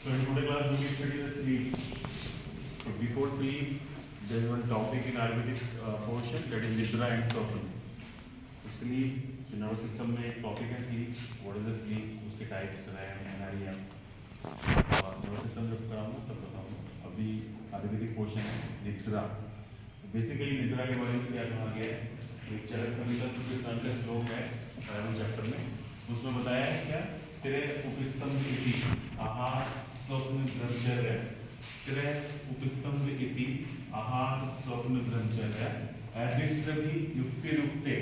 So in today's class we will study the sleep. So before sleep, there is one topic in Ayurvedic portion, that is Nidra and Swapna. So sleep, जो nervous system में एक topic है sleep, what is the sleep, उसके types REM, NREM, और nervous system जब कराऊंगा तब बताऊंगा. अभी आयुर्वेदिक पोर्शन है निद्रा. बेसिकली निद्रा के बारे में क्या कहा गया है, एक चरक संहिता सुखस्थान का श्लोक है 11वें चैप्टर में, उसमें बताया है क्या, तेरे उपस्तंभ इति आहार स्वप्न ब्रह्मचर्य, तेरे उपस्तंभ इति आहार स्वप्न ब्रह्मचर्य अभिद्रवि युक्ति रुक्ते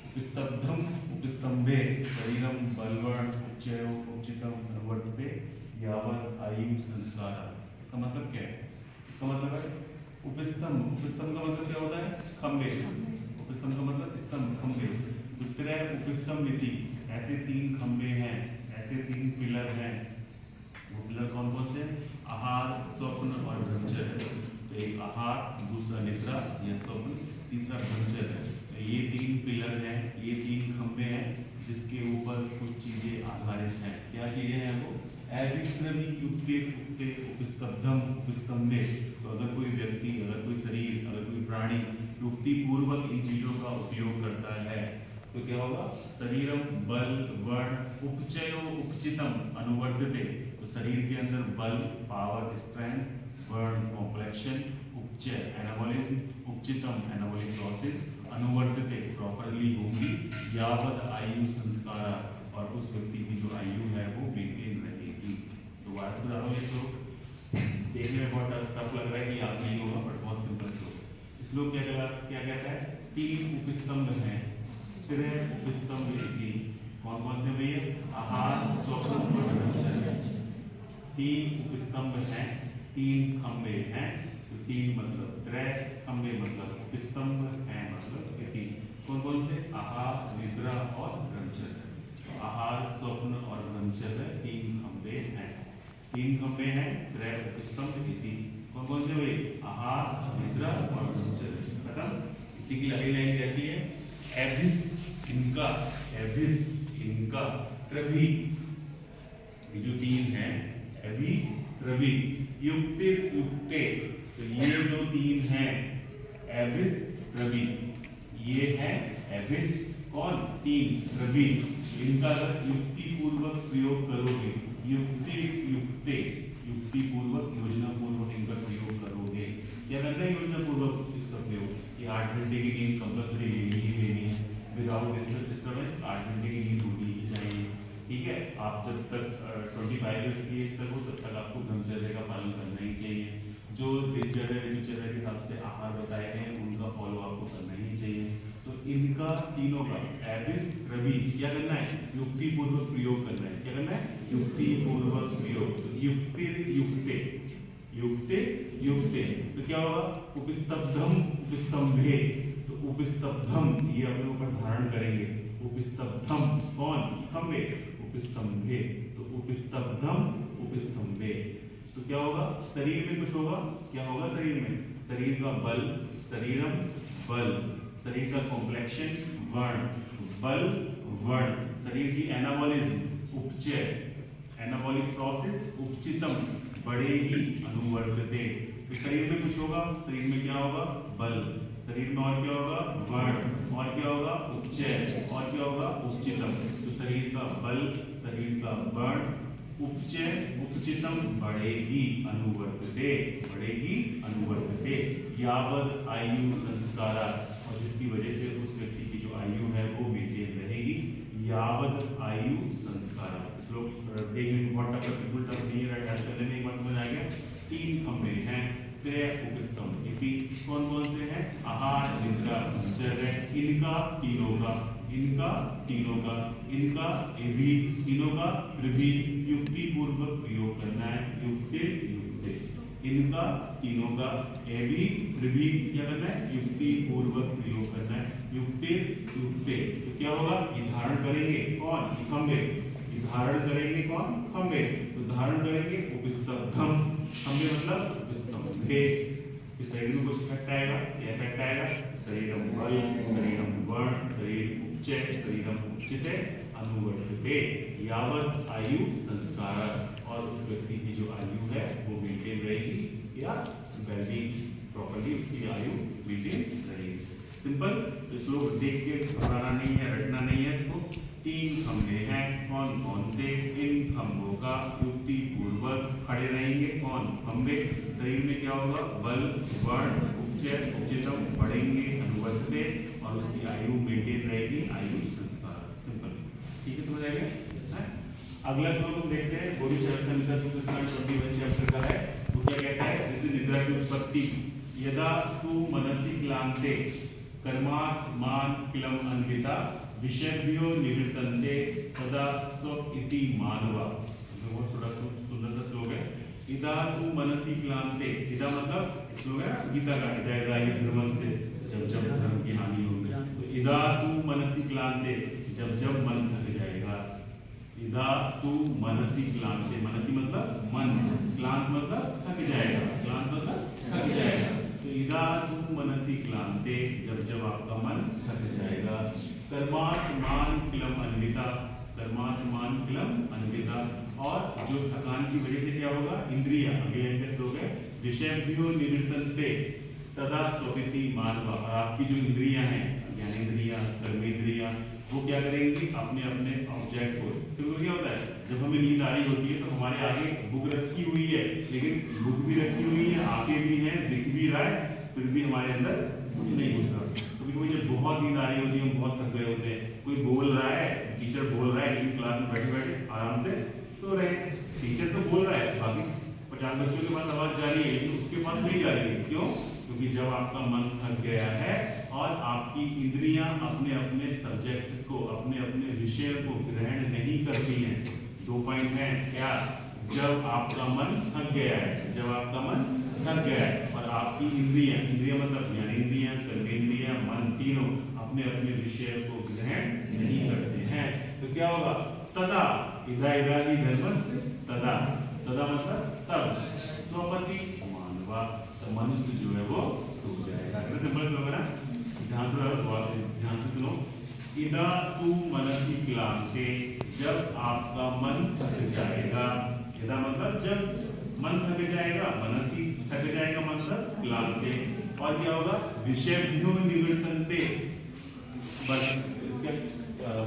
उपस्तब्धम उपस्तंभे शरीरम बलवण उच्चयो उचितम अनुवर्तते यावत् आयु संस्कार. इसका मतलब क्या है? इसका मतलब है उपस्तंभ. उपस्तंभ का मतलब क्या होता है? खंभे. उपस्तंभ का मतलब स्तंभ, खंभे. उत्तरे उपस्तंभ इति, ऐसे तीन खंभे हैं, ऐसे तीन पिलर हैं. वो पिलर कौन कौन से? आहार, स्वप्न और ब्रह्मचर्य. तो एक आहार, दूसरा निद्रा या स्वप्न, तीसरा ब्रह्मचर्य. तो ये तीन पिलर हैं, ये तीन खंभे हैं जिसके ऊपर कुछ चीजें आधारित हैं. क्या चीजें हैं वो? अविश्रमी युक्ते उक्ते उपस्तब्धम उपस्तंभे. तो अगर कोई व्यक्ति, अगर कोई शरीर, अगर कोई प्राणी युक्ति पूर्वक इन चीजों का उपयोग करता है तो क्या होगा? शरीरम बल वर्ण उपचयो उपचितम अनुवर्तते. तो शरीर के अंदर बल, पावर, स्ट्रेंथ, वर्ण, कॉम्प्लेक्शन, उपचय, एनाबॉलिज्म, उपचितम, एनाबॉलिक प्रोसेस, अनुवर्तते, प्रॉपरली होगी, यावत आयु संस्कार, और उस व्यक्ति की जो आयु है वो मेंटेन रहेगी. तो वास्तव में बताओ, इसको देखने में बहुत टफ लग रहा है कि याद नहीं होगा, बट बहुत सिंपल श्लोक. श्लोक क्या कहता है? तीन उपस्तंभ हैं, तेरे उपस्तंभ इति. कौन कौन से भैया? आहार, स्वप्न और ब्रह्मचर्य. तीन उपस्तंभ हैं, तीन खंभे हैं. तो तीन मतलब त्रय, खंभे मतलब उपस्तंभ हैं मतलब इति. कौन कौन से? आहार, निद्रा और ब्रह्मचर्य. तो आहार, स्वप्न और ब्रह्मचर्य तीन खंभे हैं. तीन खंभे हैं, त्रय, उपस्तंभ इति. कौन कौन से भाई? आहार, निद्रा और ब्रह्मचर्य. खत्म. इसी की अगली लाइन कहती है एभिस इनका, एभिस इनका त्रभी. ये जो तीन हैं, एभि त्रभी युक्ति युक्ते. तो ये जो तीन हैं एभिस त्रभी, ये है एभिस कौन? तीन. त्रभी, इनका युक्ति पूर्वक प्रयोग करोगे, युक्ति युक्ते, युक्ति पूर्वक, योजना पूर्वक इनका प्रयोग करोगे. क्या करना है? योजना पूर्वक इसका प्रयोग. ये 8 घंटे की नींद कंपल्सरी लेनी ही लेनी है. विदाउट डिस्टर्बेंस 8 घंटे की नींद होनी ही चाहिए. ठीक है. आप जब तक 25 ईयर्स की एज तक हो तब तक आपको ब्रह्मचर्य का पालन करना ही चाहिए. जो दिनचर्या के हिसाब से आहार बताए हैं उनका फॉलो आपको करना ही चाहिए. तो इनका तीनों का एबिस रवि क्या करना है? युक्ति पूर्वक प्रयोग करना है. क्या करना है? युक्ति पूर्वक प्रयोग. तो युक्ति युक्ते, युक्ते युक्ते. तो क्या होगा? उपस्तब्धम उपस्तंभे. तो उपस्तब्धम ये अपने ऊपर धारण करेंगे. उपस्तब्धम कौन? खंभे. उपस्तंभे. तो उपस्तब्धम उपस्तंभे. तो क्या होगा? शरीर में कुछ होगा. क्या होगा शरीर में? शरीर का बल, शरीरम बल. शरीर का कॉम्प्लेक्शन वर्ण, बल वर्ण. शरीर की एनाबॉलिज्म उपचय, एनाबॉलिक प्रोसेस उपचितम, बढ़ेगी, अनुवर्तते. तो शरीर में कुछ होगा. शरीर में क्या होगा? बल. शरीर में और क्या होगा? वर्ण. और क्या होगा? उपचय. और क्या होगा? उपचितम. तो शरीर का बल, शरीर का वर्ण, उपचय उपचितम, बढ़ेगी, अनुवर्तते, बढ़ेगी, अनुवर्तते, यावत् आयु संस्कारा. और जिसकी वजह से उस व्यक्ति की जो आयु है वो मेंटेन रहेगी. यावत् आयु संस्कारा. इस लोग देखने में बहुत टफ, बिल्कुल टफ नहीं है. राइट करने में एक बार समझ आ गया. तीन खंभे हैं, त्रय उपस्तंभ इति. कौन कौन से हैं? आहार, निद्रा, ब्रह्मचर्य. इनका तीनों का, इनका तीनों का, इनका एभि तीनों का त्रिभि युक्ति पूर्वक प्रयोग करना है. युक्ते युक्ते. इनका तीनों का एभि त्रिभि क्या करना है? युक्ति पूर्वक प्रयोग करना है. युक्ते युक्ते. तो क्या होगा? ये धारण करेंगे कौन? खंभे. ये धारण करेंगे कौन? खंभे. तो धारण करेंगे उपस्तब्धम. खंभे मतलब उपस्तंभे. इस शरीर में कुछ इफेक्ट आएगा. ये इफेक्ट आएगा शरीरम बल, शरीरम वर्ण, शरीर उपचय, शरीरम उपचिते, अनुवर्तते, यावत् आयु संस्कार. और उस व्यक्ति की जो खंभे हैं, कौन कौन से? इन खंभों का युक्ति पूर्वक खड़े रहेंगे कौन? खंभे। शरीर में क्या होगा? बल, वर्ण, उपचय, उच्चतम बढ़ेंगे, अनुवर्तते, और उसकी आयु मेंटेन रहेगी, आयु संस्कार। सिंपल, ठीक है, समझ आ गया? अगला श्लोक हम देखते हैं, बोधि चरक संहिता सूत्र स्नान 21 चैप्टर का है। वो क्या कहता है? जैसे निद्रा की उत्पत्ति, यदा तु मनसि क्लांते कर्मात्मान किलम अन्विता विषयभ्यो निवृत्तन्ते तदा स्व इति मानवा। बहुत सुंदर सा श्लोक है। इदा तु मनसि क्लांते, इदा मतलब श्लोक है गीता का, इदा इदा हि धर्मस्य, जब जब धर्म की हानि होगी। तो इदा तु मनसि क्लांते, जब जब मन थक जाएगा। इदा तु मनसि क्लांते, मनसि मतलब मन, क्लांत मतलब थक जाएगा, क्लांत मतलब थक जाएगा। तो इदा तु मनसि क्लांते, जब जब आपका मन थक जाएगा। कर्मात्मान किलम अन्विता, कर्मात्मान किलम अन्विता, और जो थकान की वजह से क्या होगा? इंद्रिय, अगले का श्लोक है, विषयभ्यो निवृत्तन्ते तदा स्वपिति मानवा, और आपकी जो इंद्रियां हैं, ज्ञानेंद्रियां, कर्मेंद्रियां, वो क्या करेंगे? अपने अपने ऑब्जेक्ट को। तो क्या होता है, जब हमें नींद आ रही होती है तो हमारे आगे बुक रखी हुई है, लेकिन बुक भी रखी हुई है, आंखें भी हैं, दिख भी रहा है, फिर भी हमारे अंदर कुछ नहीं घुस रहा। कभी कभी जब बहुत नींद आ रही होती है, हम बहुत थक गए होते हैं, कोई बोल रहा है, टीचर बोल रहा है, लेकिन क्लास में बैठे बैठे आराम से सो रहे हैं। टीचर तो बोल रहा है, बाकी 50 बच्चों के पास आवाज जा रही है, लेकिन उसके पास नहीं जा रही है। क्यों? क्योंकि जब आपका मन थक गया है और आपकी इंद्रियां अपने अपने सब्जेक्ट्स को, अपने अपने विषय को ग्रहण नहीं करती हैं। 2 पॉइंट हैं क्या? जब आपका मन थक गया है, जब आपका मन थक गया है और आपकी इंद्रियां, इंद्रियां मतलब ज्ञानेंद्रियां, कर्मेंद्रियां, मन, तीनों अपने अपने विषय को ग्रहण नहीं करते हैं, तो क्या होगा? तदा, इदा इदा हि धर्मस्य, तदा, तदा मतलब तब, स्वपति मानवा, तो मनुष्य जो है वो सो जाएगा। तो सिंपल श्लोक है ना, ध्यान से सुनो। इदा तु मनसि क्लांते, जब आपका मन थक जाएगा। इदा मतलब जब मन थक जाएगा, मनसि थक जाएगा मतलब क्लांते, और क्या होगा? विषयभ्यो निवृत्तन्ते, बस इसके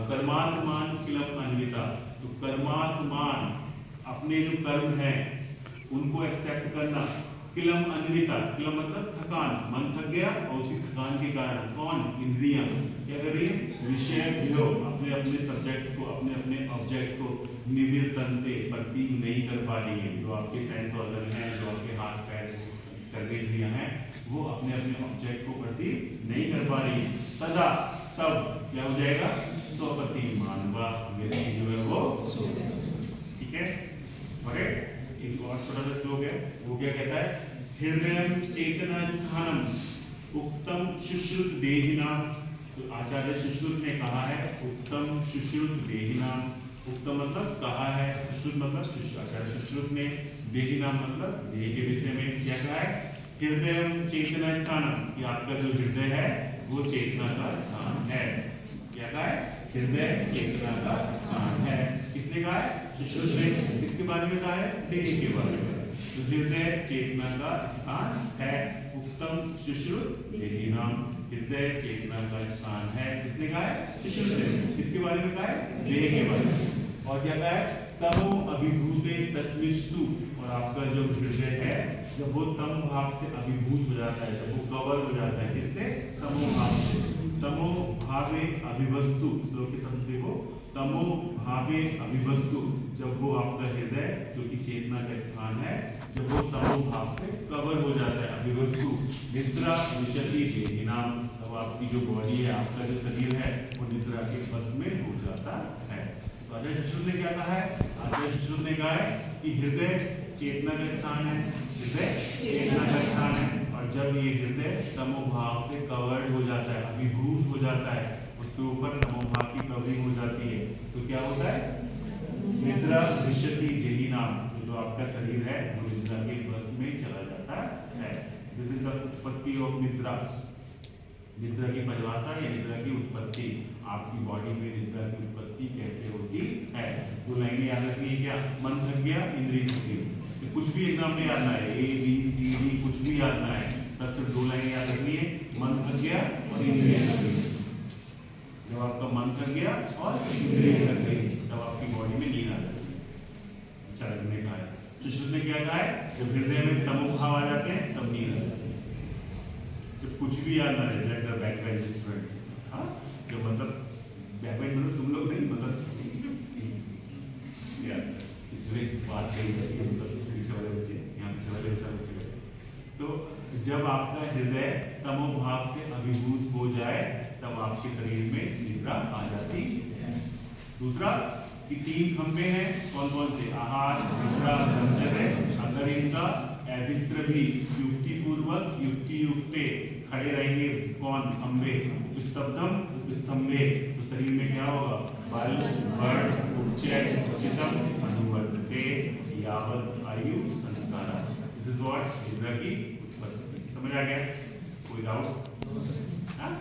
कर्मात्मान किलम अन्विता, तो कर्मात्मान अपने जो कर्म है उनको एक्सेप्ट करना, किलम अन्विता, किलम मतलब थकान, मन थक गया और उसी थकान के कारण कौन? इंद्रियां क्या कर रही है? विषयभ्यो, अपने अपने सब्जेक्ट्स को, अपने अपने ऑब्जेक्ट को निवृत्तन्ते, परसीव नहीं कर पा रही है। जो आपके सेंस ऑर्गन हैं, जो आपके हाथ पैर करने इंद्रियां हैं, वो अपने अपने ऑब्जेक्ट को परसीव नहीं कर पा रही है। तदा, तब क्या हो जाएगा? स्वपति मानवा, व्यक्ति जो है वो सो जाएगा। ठीक है, ओके। एक और छोटा सा श्लोक है, वो क्या कहता है? हृदयं चेतना स्थानम उक्तम शुश्रुत देहिना, तो आचार्य सुश्रुत ने कहा है, उत्तम शुश्रुत देहिना, उत्तम मतलब कहा है, सुश्रुत मतलब आचार्य सुश्रुत ने, देहिना मतलब देह के विषय में क्या कहा है? हृदयं चेतना स्थानम, कि आपका जो हृदय है वो चेतना का स्थान है। क्या कहा है? हृदय चेतना का स्थान है। किसने कहा है? सुश्रुत ने। किसके बारे में कहा है? देह के बारे में। तो हृदय चेतना का स्थान है, उत्तम सुश्रुत देहिनाम, हृदय चेतना का स्थान है। किसने कहा है? सुश्रुत ने। किसके बारे में कहा है? देह के बारे में। और क्या कहा है? तमो अभिभूते तस्मिस्तु, और आपका जो हृदय है जब वो तम भाव से अभिभूत हो जाता है, जब वो कवर हो जाता है, किससे? तमो भाव से। तमो भावे अभिवस्तु, श्लोक के शब्द देखो, तमो भावे अभिवस्तु, जब वो आपका हृदय जो कि चेतना का स्थान है, जब वो तमो भाव से कवर हो जाता है, अभिवस्तु, निद्रा विशति देहिनाम, तब आपकी जो बॉडी है, आपका जो शरीर है, वो निद्रा के बस में हो जाता है। तो आचार्य सुश्रुत ने क्या कहा है? आचार्य सुश्रुत ने कहा है कि हृदय चेतना का स्थान है, हृदय चेतना का स्थान है, और जब ये हृदय तमोभाव से कवर्ड हो जाता है, अभिभूत हो जाता है, उसके ऊपर तमोभाव की कवरिंग हो जाती है, तो क्या होता है? निद्रा विशति देहिनाम, तो जो आपका शरीर है वो निद्रा के बस में चला जाता है। दिस इज द उत्पत्ति ऑफ निद्रा। निद्रा की परिभाषा या निद्रा की उत्पत्ति, आपकी बॉडी में निद्रा की उत्पत्ति कैसे होती है। 2 लाइनें याद रखनी है क्या? मन थक गया, इंद्रिय थक गई, कुछ भी एग्जाम में याद ना है, A B C D कुछ भी याद ना है, तब सिर्फ 2 लाइनें याद रखनी है, मन थक गया और इंद्रिय थक गई। जब आपका मन कर गया और इंद्रिय कर गई तब आपकी बॉडी में नींद आ जाती है। अच्छा लगने का है। सुश्रुत ने क्या कहा है, जब हृदय में तमोभाव आ जाते हैं तब नींद आ जाती है। जब कुछ भी याद ना रहे, like the back bench student, हाँ जब मतलब बैक बेंच मतलब तुम लोग नहीं, मतलब यार जो एक बात कही है ये मतलब पीछे वाले बच्चे, यहाँ पीछे वाले सारे बच्चे बैठे। तो जब आपका हृदय तमोभाव से अभिभूत हो जाए तब आपके शरीर में निद्रा आ जाती है। दूसरा कि 3 खंभे हैं, कौन कौन से, आहार, निद्रा, ब्रह्मचर्य। अगर इनका अधिस्त्र भी युक्ति पूर्वक युक्ति युक्ते खड़े रहेंगे, कौन, खंभे, स्तब्धम स्तंभे, तो शरीर में क्या होगा, बल बल उच्चैत उच्चतम अनुवर्तते यावत आयु संस्कार। दिस इज व्हाट निद्रा की उत्पत्ति। समझ आ गया? कोई डाउट? हाँ